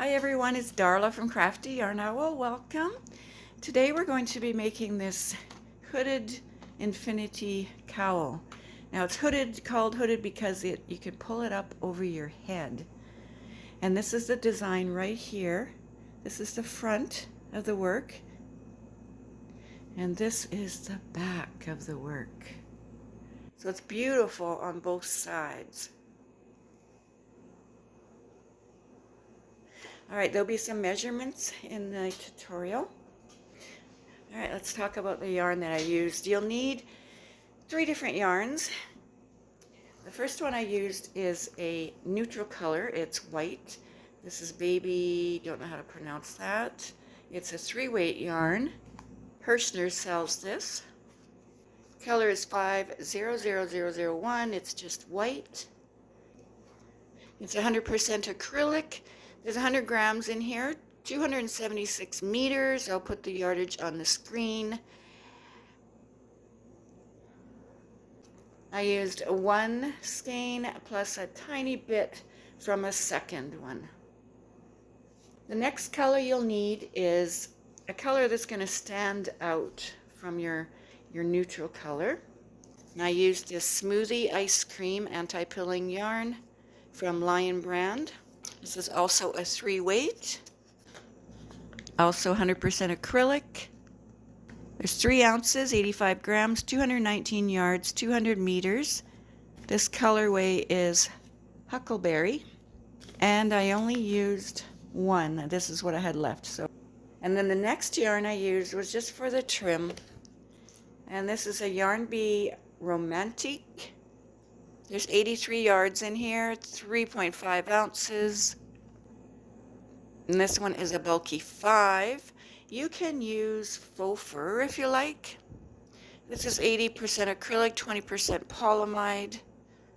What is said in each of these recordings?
Hi everyone, it's Darla from Crafty Yarn Owl. Welcome. Today we're going to be making this hooded infinity cowl. Now it's called hooded because you can pull it up over your head. And this is the design right here. This is the front of the work. And this is the back of the work. So it's beautiful on both sides. All right, there'll be some measurements in the tutorial. All right, let's talk about the yarn that I used. You'll need 3 different yarns. The first one I used is a neutral color. It's white. This is baby, don't know how to pronounce that. It's a 3-weight yarn. Hirschner sells this. Color is 500001. It's just white. It's 100% acrylic. There's 100 grams in here, 276 meters. I'll put the yardage on the screen. I used 1 skein plus a tiny bit from a second one. The next color you'll need is a color that's going to stand out from your neutral color. And I used this Smoothie Ice Cream anti-pilling yarn from Earband. This is also a 3-weight, also 100% acrylic. There's 3 ounces, 85 grams, 219 yards, 200 meters. This colorway is Huckleberry, and I only used 1. This is what I had left. And then the next yarn I used was just for the trim, and this is a Yarn Bee Romantic. There's 83 yards in here, 3.5 ounces. And this one is a bulky 5. You can use faux fur if you like. This is 80% acrylic, 20% polyamide.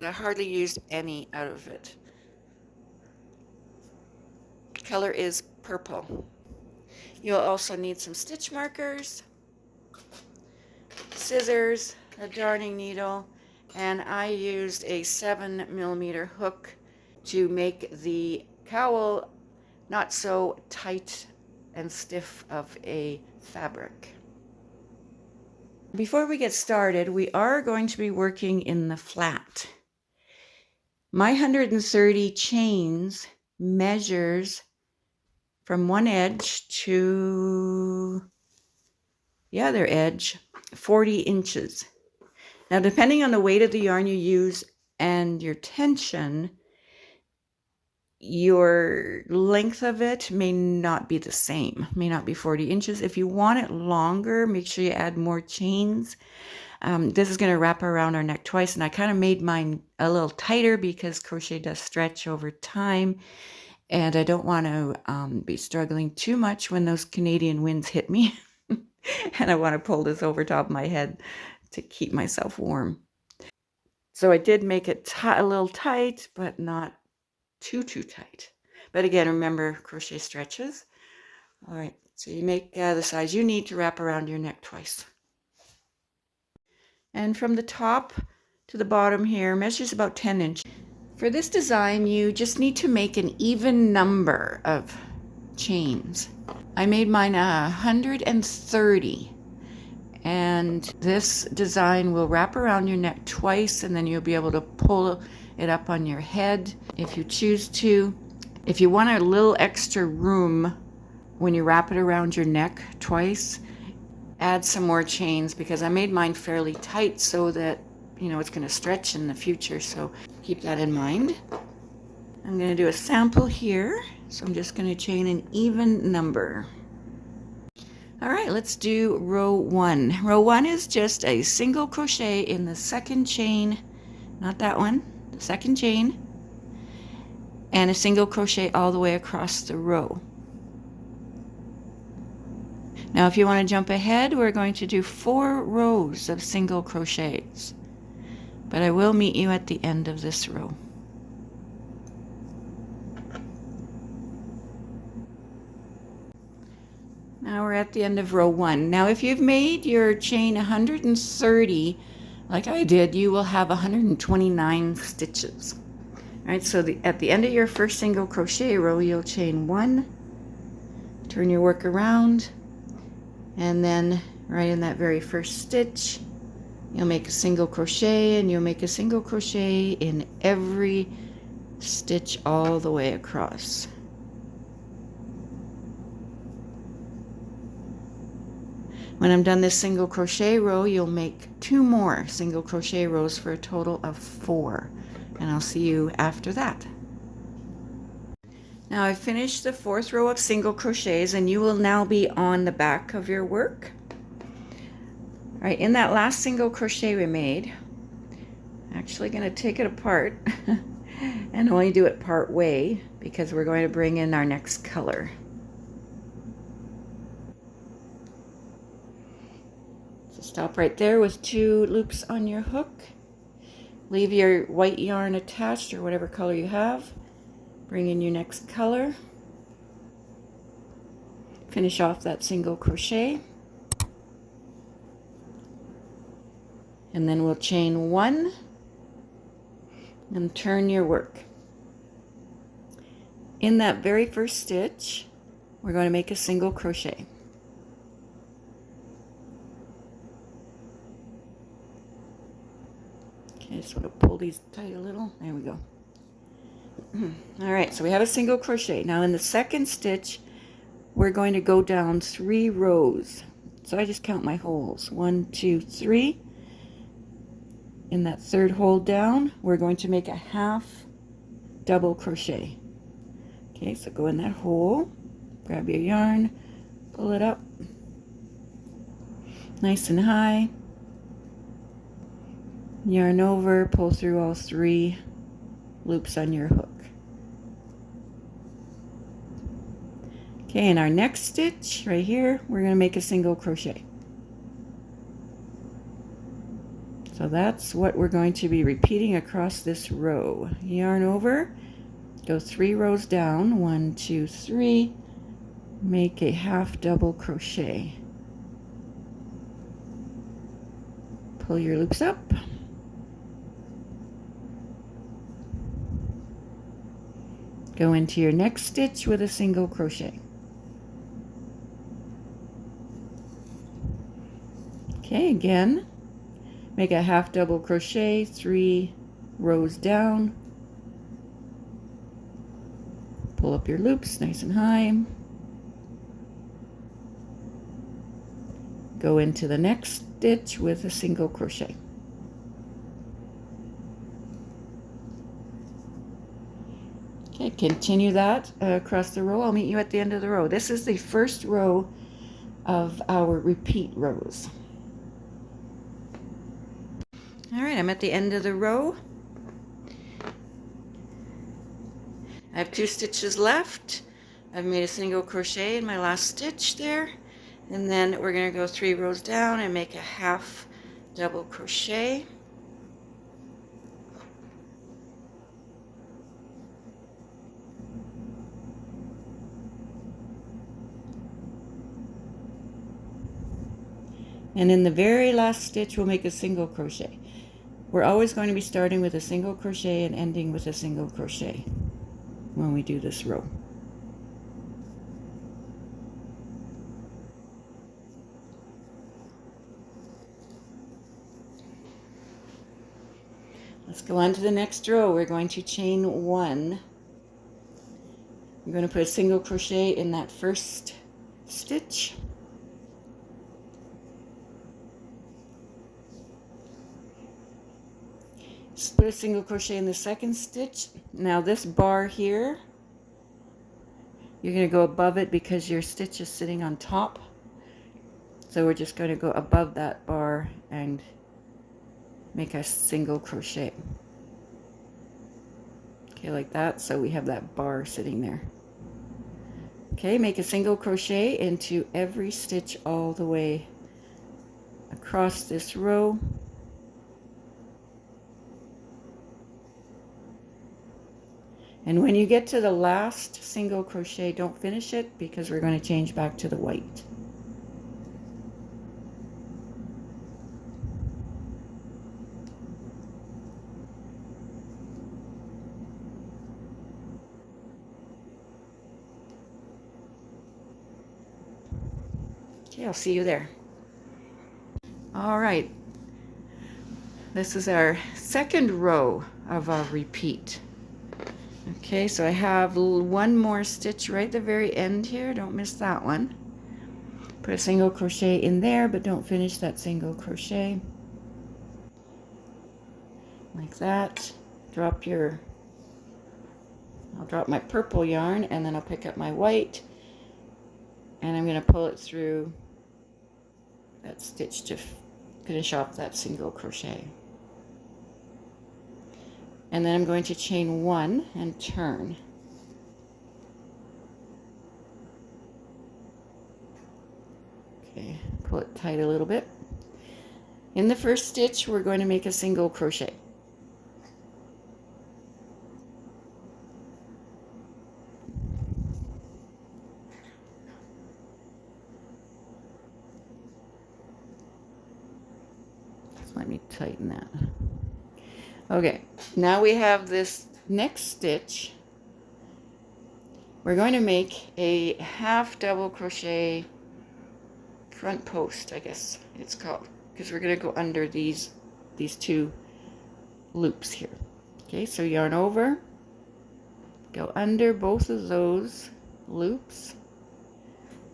I hardly used any out of it. Color is purple. You'll also need some stitch markers, scissors, a darning needle, and I used a 7mm hook to make the cowl not so tight and stiff of a fabric. Before we get started, we are going to be working in the flat. My 130 chains measures from one edge to the other edge 40 inches. Now, depending on the weight of the yarn you use and your tension, your length of it may not be the same, may not be 40 inches. If you want it longer, make sure you add more chains. This is going to wrap around our neck twice, and I kind of made mine a little tighter because crochet does stretch over time, and I don't want to be struggling too much when those Canadian winds hit me, and I want to pull this over top of my head to keep myself warm. So I did make it a little tight, but not too tight. But again, remember, crochet stretches. All right, so you make the size you need to wrap around your neck twice. And from the top to the bottom here, measures about 10 inches. For this design, you just need to make an even number of chains. I made mine 130. And this design will wrap around your neck twice, and then you'll be able to pull it up on your head if you choose to. If you want a little extra room when you wrap it around your neck twice, add some more chains, because I made mine fairly tight so that, it's going to stretch in the future. So keep that in mind. I'm going to do a sample here. So I'm just going to chain an even number. All right, let's do row 1. Row 1 is just a single crochet in the second chain, not that one, the second chain, and a single crochet all the way across the row. Now, if you want to jump ahead, we're going to do 4 rows of single crochets, but I will meet you at the end of this row. Now we're at the end of row 1. Now if you've made your chain 130 like I did, you will have 129 stitches. right, so at the end of your first single crochet row, you'll chain 1, turn your work around, and then right in that very first stitch, you'll make a single crochet, and you'll make a single crochet in every stitch all the way across. When I'm done this single crochet row, you'll make 2 more single crochet rows for a total of 4. And I'll see you after that. Now I've finished the 4th row of single crochets, and you will now be on the back of your work. All right, in that last single crochet we made, I'm actually going to take it apart and only do it part way because we're going to bring in our next color. So stop right there with 2 loops on your hook. Leave your white yarn attached or whatever color you have. Bring in your next color. Finish off that single crochet. And then we'll chain 1 and turn your work. In that very first stitch, we're going to make a single crochet. Okay, just want to pull these tight a little. There we go. All right, so we have a single crochet. Now in the second stitch, we're going to go down 3 rows. So I just count my holes. 1, 2, 3. In that third hole down, we're going to make a half double crochet. Okay, so go in that hole, grab your yarn, pull it up nice and high, yarn over, pull through all 3 loops on your hook. Okay, in our next stitch right here, we're going to make a single crochet. So that's what we're going to be repeating across this row. Yarn over, go 3 rows down, 1, 2, 3, make a half double crochet. Pull your loops up. Go into your next stitch with a single crochet. Okay, again, make a half double crochet, 3 rows down. Pull up your loops nice and high. Go into the next stitch with a single crochet. Okay, continue that across the row. I'll meet you at the end of the row. This is the first row of our repeat rows. All right, I'm at the end of the row. I have 2 stitches left. I've made a single crochet in my last stitch there. And then we're going to go 3 rows down and make a half double crochet. And in the very last stitch, we'll make a single crochet. We're always going to be starting with a single crochet and ending with a single crochet when we do this row. Let's go on to the next row. We're going to chain 1. I'm going to put a single crochet in that first stitch. Put a single crochet in the second stitch. Now this bar here, you're going to go above it because your stitch is sitting on top. So we're just going to go above that bar and make a single crochet. Okay, like that. So we have that bar sitting there. Okay, make a single crochet into every stitch all the way across this row. And when you get to the last single crochet, don't finish it because we're going to change back to the white. Okay, I'll see you there. All right, this is our second row of our repeat. Okay, so I have one more stitch right at the very end here. Don't miss that one. Put a single crochet in there, but don't finish that single crochet. Like that. I'll drop my purple yarn, and then I'll pick up my white, and I'm going to pull it through that stitch to finish off that single crochet. And then I'm going to chain one and turn. Okay, pull it tight a little bit. In the first stitch, we're going to make a single crochet. Let me tighten that. Okay, now we have this next stitch. We're going to make a half double crochet front post, I guess it's called, because we're going to go under these two loops here. Okay, so yarn over, go under both of those loops,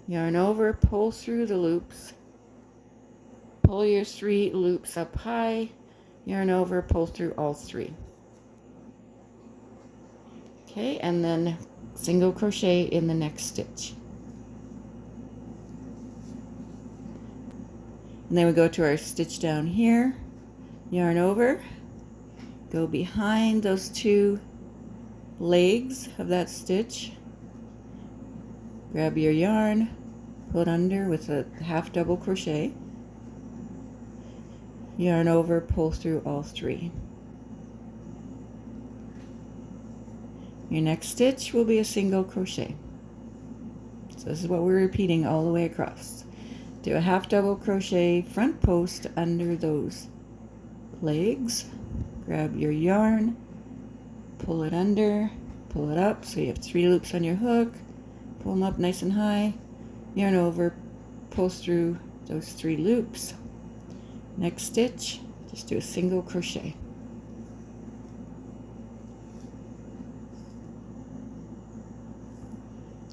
yarn over, pull through the loops, pull your 3 loops up high, yarn over, pull through all 3. Okay, and then single crochet in the next stitch. And then we go to our stitch down here, yarn over, go behind those 2 legs of that stitch, grab your yarn, pull it under with a half double crochet, yarn over, pull through all 3. Your next stitch will be a single crochet. So this is what we're repeating all the way across. Do a half double crochet front post under those legs, grab your yarn, pull it under, pull it up so you have 3 loops on your hook, pull them up nice and high, yarn over, pull through those 3 loops. Next stitch, just do a single crochet.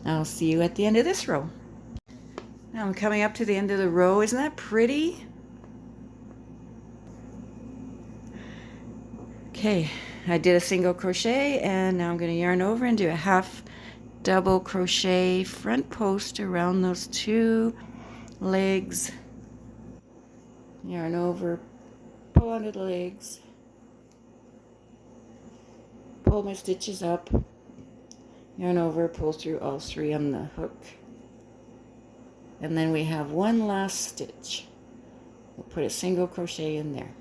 I'll see you at the end of this row. Now I'm coming up to the end of the row. Isn't that pretty? Okay, I did a single crochet, and now I'm going to yarn over and do a half double crochet front post around those 2 legs. Yarn over, pull under the legs, pull my stitches up, yarn over, pull through all 3 on the hook, and then we have one last stitch. We'll put a single crochet in there.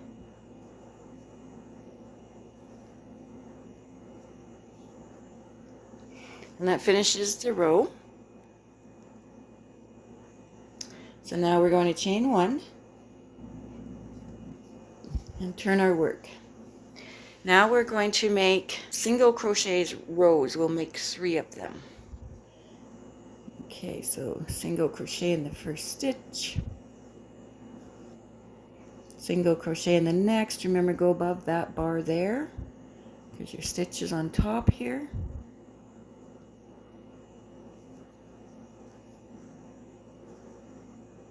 And that finishes the row. So now we're going to chain 1 and turn our work. Now we're going to make single crochets rows. We'll make 3 of them. Okay, so single crochet in the first stitch, single crochet in the next. Remember, go above that bar there because your stitch is on top here.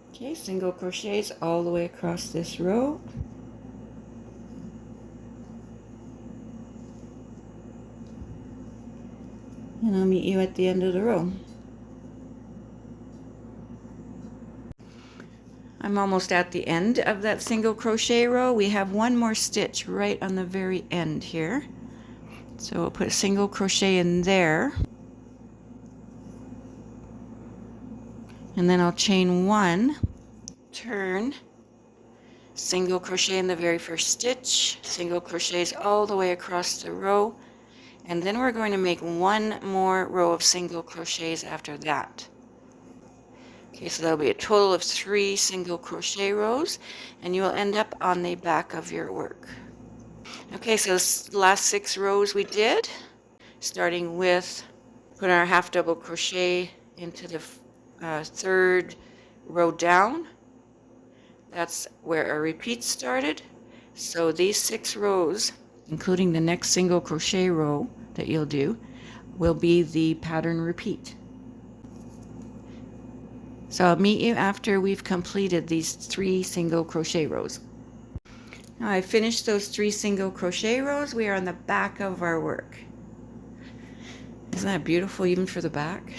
Okay, single crochets all the way across this row. And I'll meet you at the end of the row. I'm almost at the end of that single crochet row. We have one more stitch right on the very end here. So we'll put a single crochet in there. And then I'll chain 1, turn, single crochet in the very first stitch, single crochets all the way across the row, and then we're going to make 1 more row of single crochets after that. Okay, so that'll be a total of 3 single crochet rows, and you will end up on the back of your work. Okay, so the last 6 rows we did, starting with putting our half double crochet into the 3rd row down, that's where our repeat started. So these 6 rows, including the next single crochet row that you'll do, will be the pattern repeat. So I'll meet you after we've completed these 3 single crochet rows. Now I've finished those 3 single crochet rows. We are on the back of our work. Isn't that beautiful even for the back?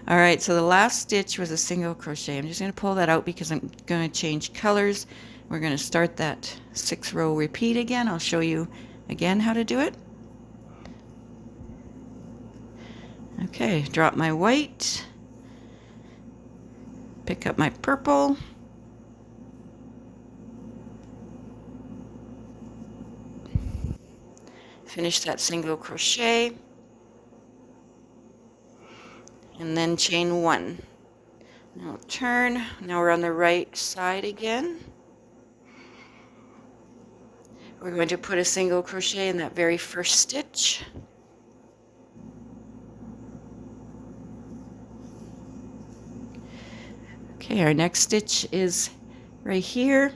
All right, so the last stitch was a single crochet. I'm just going to pull that out because I'm going to change colors. We're going to start that 6 row repeat again. I'll show you again how to do it. Okay, drop my white, pick up my purple, finish that single crochet, and then chain 1. Now turn. Now we're on the right side again. We're going to put a single crochet in that very first stitch. Okay, our next stitch is right here.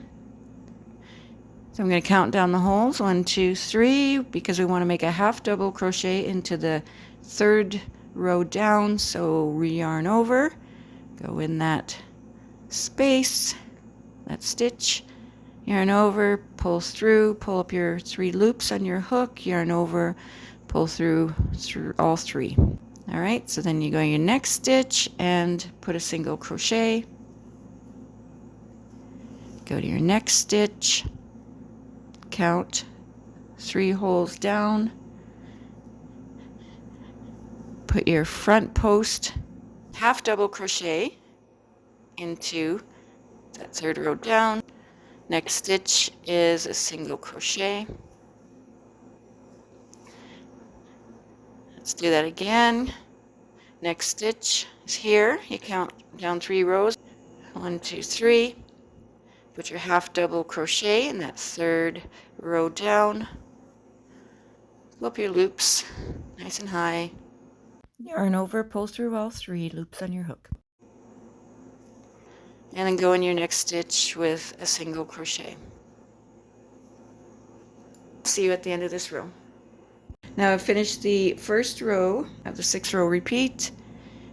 So I'm going to count down the holes, 1, 2, 3, because we want to make a half double crochet into the 3rd row down. So yarn over, go in that space, that stitch, yarn over, pull through, pull up your 3 loops on your hook, yarn over, pull through all 3. All right, so then you go in your next stitch and put a single crochet. Go to your next stitch, count 3 holes down, put your front post half double crochet into that 3rd row down. Next stitch is a single crochet. Let's do that again. Next stitch is here. You count down 3 rows. 1, 2, 3. Put your half double crochet in that 3rd row down. Pull up your loops nice and high. Yarn over, pull through all 3 loops on your hook. And then go in your next stitch with a single crochet. See you at the end of this row. Now I've finished the first row of the 6 row repeat.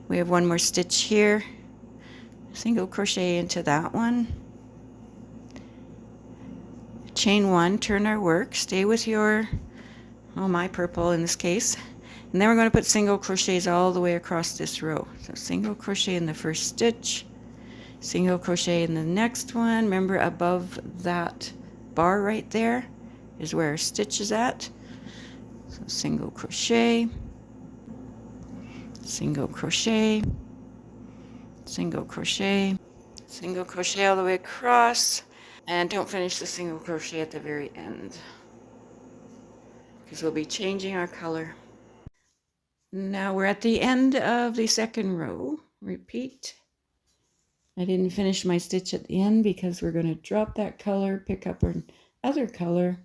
We have 1 more stitch here. Single crochet into that one. Chain 1, turn our work, stay with your, my purple in this case. And then we're going to put single crochets all the way across this row. So single crochet in the first stitch, single crochet in the next one. Remember, above that bar right there is where our stitch is at. So single crochet, single crochet, single crochet, single crochet all the way across. And don't finish the single crochet at the very end, because we'll be changing our color. Now we're at the end of the 2nd row. Repeat. I didn't finish my stitch at the end because we're going to drop that color, pick up our other color.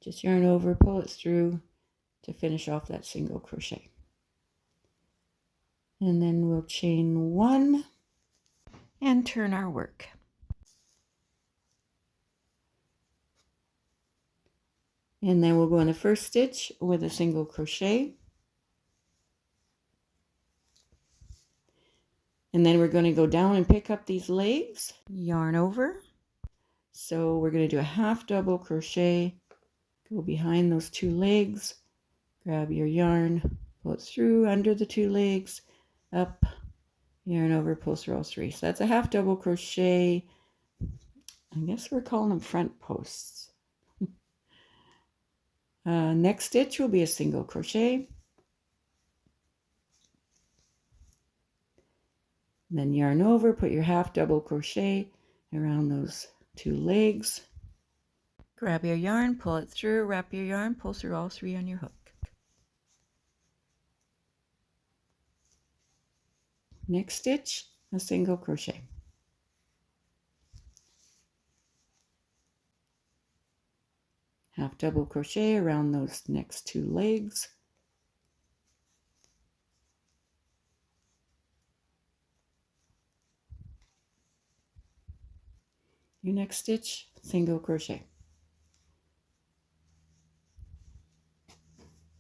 Just yarn over, pull it through to finish off that single crochet. And then we'll chain 1 and turn our work. And then we'll go in the first stitch with a single crochet. And then we're going to go down and pick up these legs, yarn over. So we're going to do a half double crochet, go behind those 2 legs, grab your yarn, pull it through under the 2 legs, up, yarn over, pull through all 3. So that's a half double crochet. I guess we're calling them front posts. Next stitch will be a single crochet. Then yarn over, put your half double crochet around those 2 legs. Grab your yarn, pull it through, wrap your yarn, pull through all 3 on your hook. Next stitch, a single crochet. Half double crochet around those next 2 legs. Your next stitch, single crochet.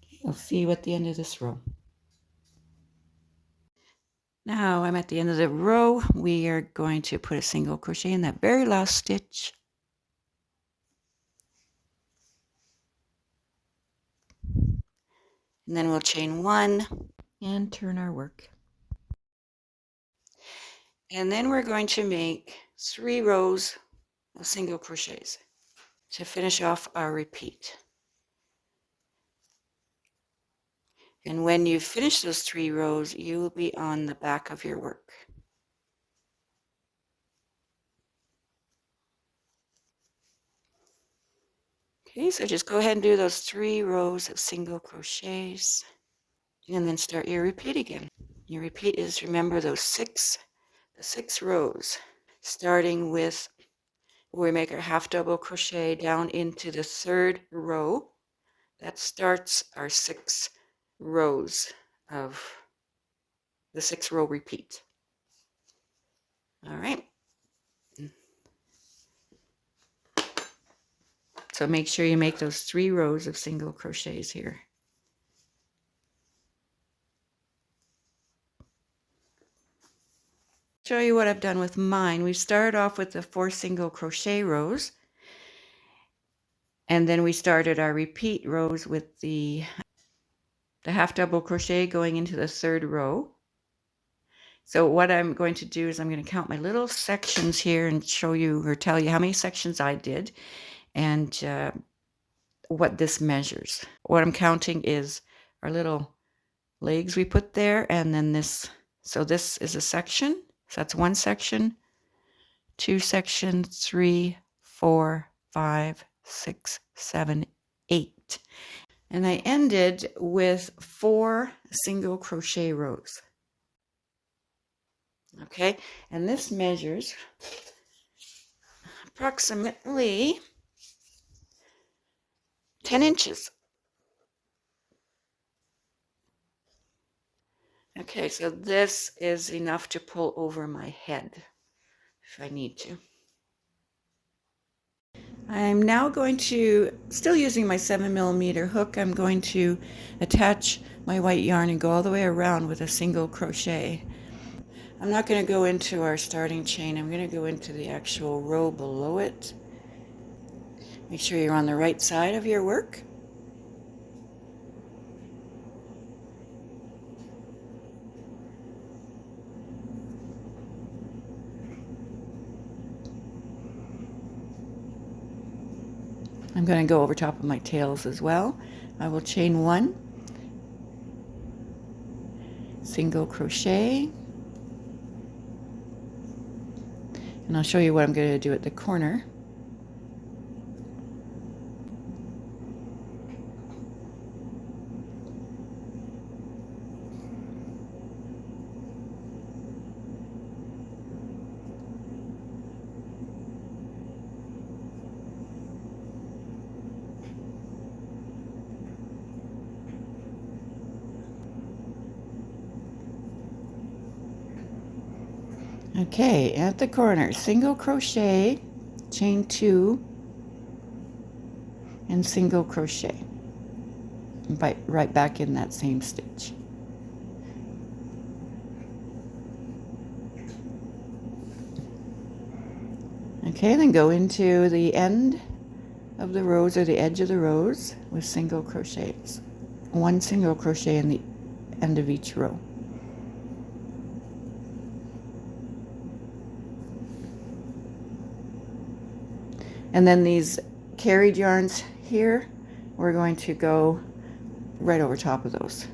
You'll see you at the end of this row. Now I'm at the end of the row. We are going to put a single crochet in that very last stitch. And then we'll chain 1 and turn our work. And then we're going to make 3 rows of single crochets to finish off our repeat. And when you finish those 3 rows, you will be on the back of your work. Okay, so just go ahead and do those 3 rows of single crochets and then start your repeat again. Your repeat is, remember, those 6 rows, starting with where we make our half double crochet down into the 3rd row. That starts our 6 rows of the 6 row repeat. All right. So make sure you make those 3 rows of single crochets here. Show you what I've done with mine. We started off with the 4 single crochet rows, and then we started our repeat rows with the half double crochet going into the 3rd row. So what I'm going to do is I'm going to count my little sections here and show you or tell you how many sections I did and what this measures. What I'm counting is our little legs we put there, and then this. So this is a section. So that's 1 section, 2 sections, 3, 4, 5, 6, 7, 8. And I ended with 4 single crochet rows. Okay, and this measures approximately 10 inches. Okay, so this is enough to pull over my head if I need to. I'm now going to, still using my 7mm hook, I'm going to attach my white yarn and go all the way around with a single crochet. I'm not going to go into our starting chain, I'm going to go into the actual row below it. Make sure you're on the right side of your work. I'm going to go over top of my tails as well. I will chain 1, single crochet, and I'll show you what I'm going to do at the corner. Okay, at the corner, single crochet, chain 2, and single crochet. Right back in that same stitch. Okay, then go into the end of the rows or the edge of the rows with single crochets. 1 single crochet in the end of each row. And then these carried yarns here, we're going to go right over top of those.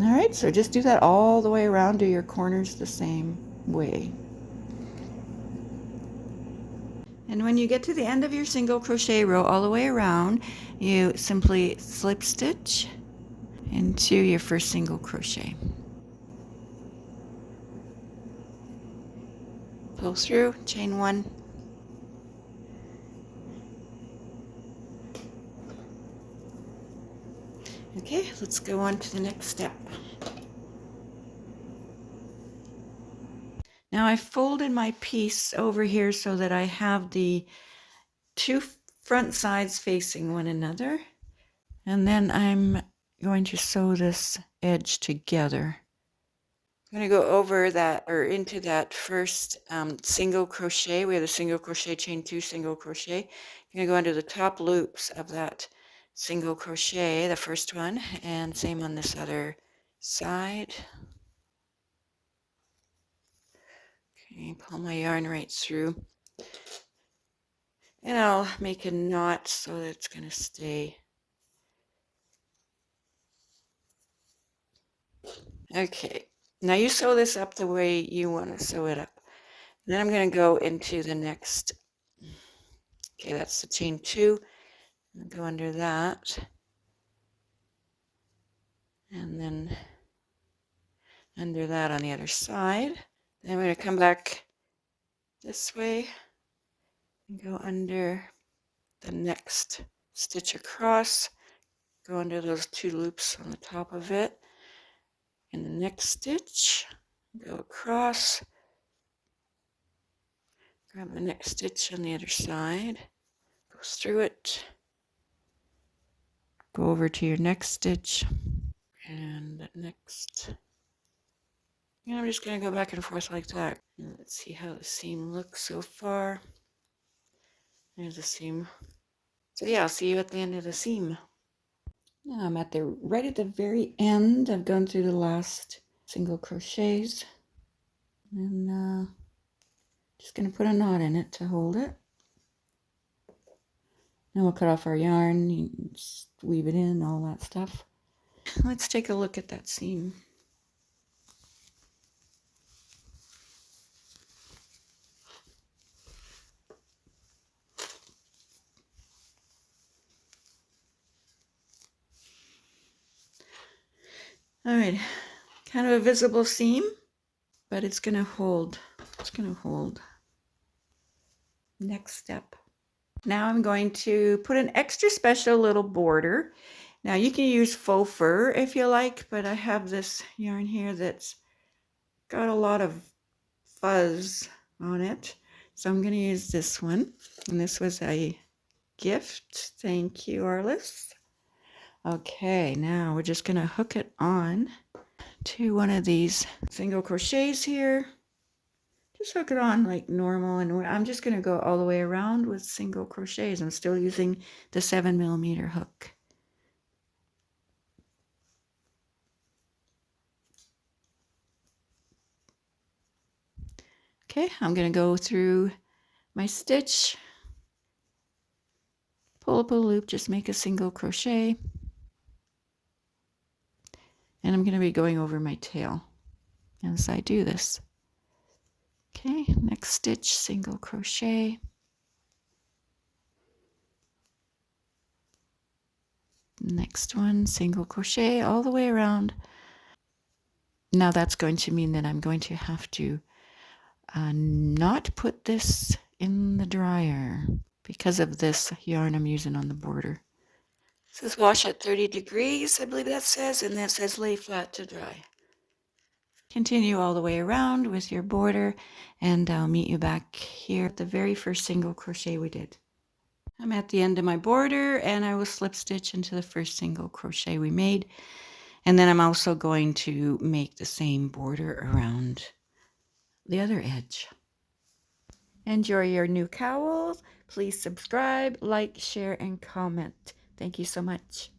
All right, so just do that all the way around. Do your corners the same way. And when you get to the end of your single crochet row all the way around, you simply slip stitch into your first single crochet. Pull through, chain 1. Okay, let's go on to the next step. Now I folded my piece over here so that I have the two front sides facing one another. And then I'm going to sew this edge together. I'm going to go over that or into that first single crochet. We have the single crochet, chain 2, single crochet. You're going to go under the top loops of that single crochet, the first one, and same on this other side. Okay, pull my yarn right through. And I'll make a knot so that it's going to stay. Okay, now you sew this up the way you want to sew it up. And then I'm going to go into the next. Okay, that's the chain 2. I'll go under that. And then under that on the other side. Then I'm going to come back this way and go under the next stitch across. Go under those 2 loops on the top of it. In the next stitch, go across. Grab the next stitch on the other side. Go through it. Go over to your next stitch. And the next. And I'm just going to go back and forth like that. And let's see how the seam looks so far. There's the seam. So yeah, I'll see you at the end of the seam. Now I'm right at the very end. I've gone through the last single crochets. And just going to put a knot in it to hold it. Then we'll cut off our yarn, weave it in, all that stuff. Let's take a look at that seam. All right, kind of a visible seam, but it's going to hold. It's going to hold. Next step. Now I'm going to put an extra special little border. Now you can use faux fur if you like, but I have this yarn here that's got a lot of fuzz on it. So I'm going to use this one. And this was a gift. Thank you, Arliss. Okay, now we're just going to hook it on to one of these single crochets here. Just hook it on like normal, and I'm just going to go all the way around with single crochets. I'm still using the 7mm hook. Okay, I'm going to go through my stitch, pull up a loop, just make a single crochet, and I'm going to be going over my tail as I do this. Okay, next stitch, single crochet. Next one, single crochet all the way around. Now that's going to mean that I'm going to have to not put this in the dryer because of this yarn I'm using on the border. It says wash at 30 degrees, I believe that says, and that says lay flat to dry. Continue all the way around with your border, and I'll meet you back here at the very first single crochet we did. I'm at the end of my border, and I will slip stitch into the first single crochet we made, and then I'm also going to make the same border around the other edge. Enjoy your new cowl. Please subscribe, like, share, and comment. Thank you so much.